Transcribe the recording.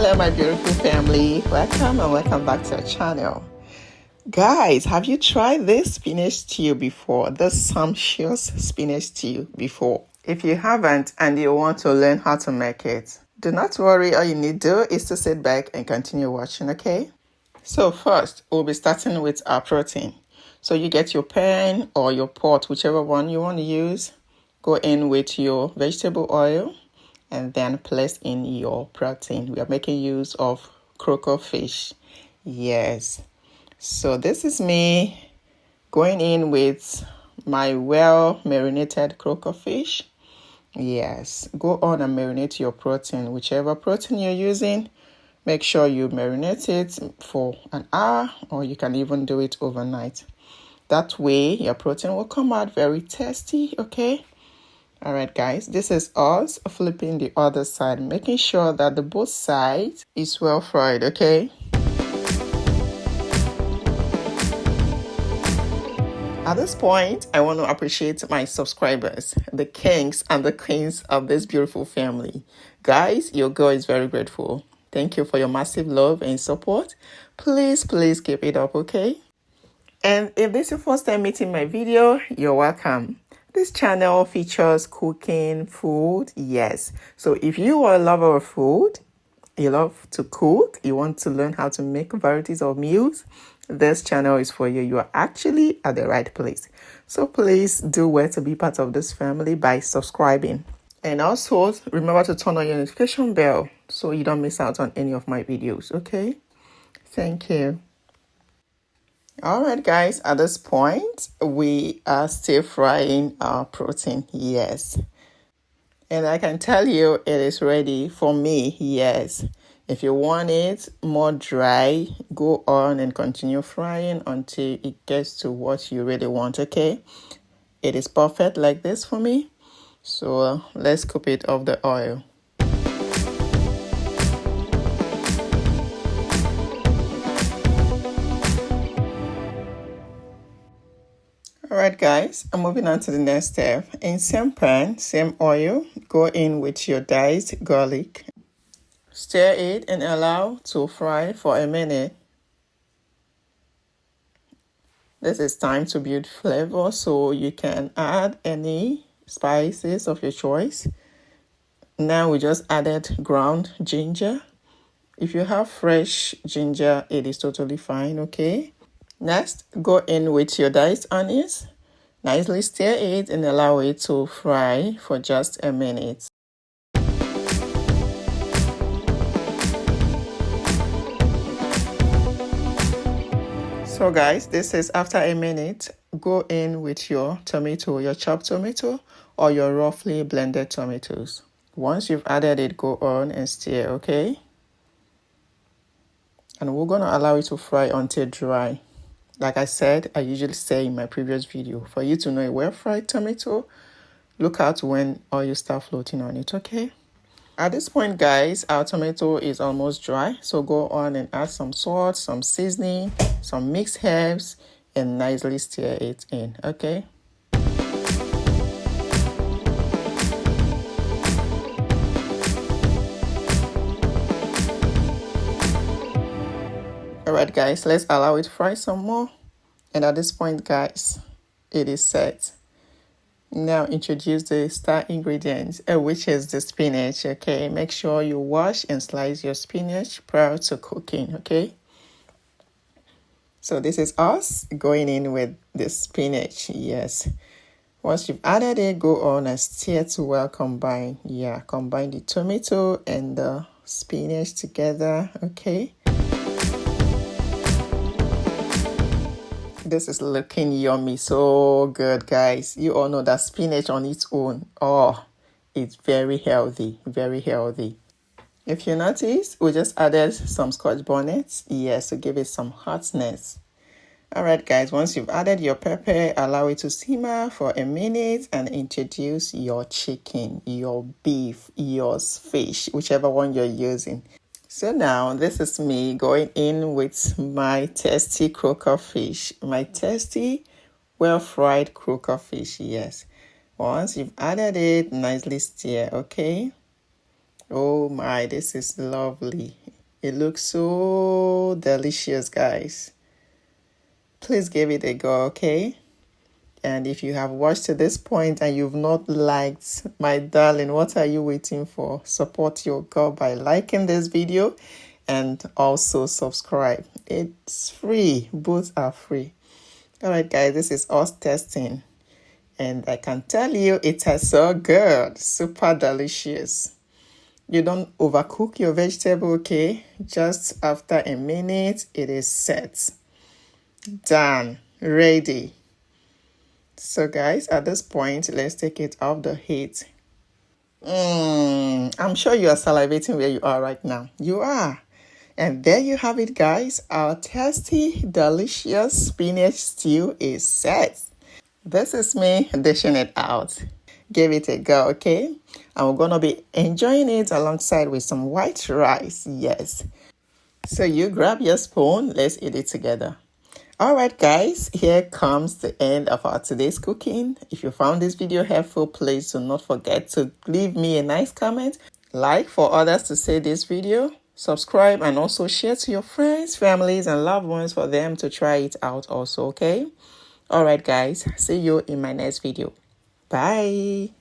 Hello my beautiful family, welcome and welcome back to our channel. Guys, have you tried this spinach stew before? This sumptuous spinach stew before? If you haven't and you want to learn how to make it, do not worry, all you need to do is to sit back and continue watching, okay? So first, we'll be starting with our protein. So you get your pan or your pot, whichever one you want to use. Go in with your vegetable oil and then place in your protein. We are making use of croaker fish. Yes. So this is me going in with my well marinated croaker fish. Yes. Go on and marinate your protein. Whichever protein you're using, make sure you marinate it for an hour, or you can even do it overnight. That way your protein will come out very tasty, okay? All right, guys, this is us flipping the other side, making sure that the both sides is well fried, okay? At this point, I want to appreciate my subscribers, the kings and the queens of this beautiful family. Guys, your girl is very grateful. Thank you for your massive love and support. Please keep it up, okay? And if this is your first time meeting my video, you're welcome. This channel features cooking, food, yes. So if you are a lover of food, you love to cook, you want to learn how to make varieties of meals, this channel is for you. You are actually at the right place. So please do well to be part of this family by subscribing. And also remember to turn on your notification bell so you don't miss out on any of my videos, okay? Thank you. All right, guys, at this point, we are still frying our protein, yes. And I can tell you it is ready for me, yes. If you want it more dry, go on and continue frying until it gets to what you really want, okay? It is perfect like this for me. So let's scoop it off the oil. Alright guys, I'm moving on to the next step. In same pan, same oil, go in with your diced garlic. Stir it and allow to fry for a minute. This is time to build flavor, so you can add any spices of your choice. Now we just added ground ginger. If you have fresh ginger, it is totally fine, okay? Next, go in with your diced onions. Nicely stir it and allow it to fry for just a minute. So guys, this is after a minute. Go in with your tomato, your chopped tomato or your roughly blended tomatoes. Once you've added it, go on and stir, okay? And we're going to allow it to fry until dry. Like I said, I usually say in my previous video, for you to know a well-fried tomato, look out when oil start floating on it, okay? At this point, guys, our tomato is almost dry. So go on and add some salt, some seasoning, some mixed herbs, and nicely stir it in, okay? Alright guys, let's allow it fry some more. And at this point, guys, it is set. Now introduce the star ingredients, which is the spinach, okay? Make sure you wash and slice your spinach prior to cooking, okay? So this is us going in with the spinach, yes. Once you've added it, go on and stir to well combine. Yeah, combine the tomato and the spinach together, okay? This is looking yummy, so good, guys. You all know that spinach on its own, oh, it's very healthy, very healthy. If you notice, we just added some scotch bonnets, yes, to give it some hotness. All right, guys, once you've added your pepper, allow it to simmer for a minute and introduce your chicken, your beef, your fish, whichever one you're using. So now this is me going in with my tasty croaker fish, my tasty well-fried croaker fish, yes. Once you've added it, nicely stir, okay? Oh my, this is lovely. It looks so delicious, guys. Please give it a go, okay? And if you have watched to this point and you've not liked, my darling, what are you waiting for? Support your girl by liking this video and also subscribe. It's free. Both are free. All right, guys, this is us testing. And I can tell you it is so good. Super delicious. You don't overcook your vegetable, okay? Just after a minute, it is set. Done. Ready. So guys, at this point, let's take it off the heat. I'm sure you are salivating where you are right now. You are. And there you have it, guys. Our tasty, delicious spinach stew is set. This is me dishing it out. Give it a go, okay? And we're going to be enjoying it alongside with some white rice. Yes. So you grab your spoon. Let's eat it together. All right, guys, here comes the end of our today's cooking. If you found this video helpful, please do not forget to leave me a nice comment, like for others to see this video, subscribe, and also share to your friends, families, and loved ones for them to try it out also, okay? All right, guys, see you in my next video. Bye.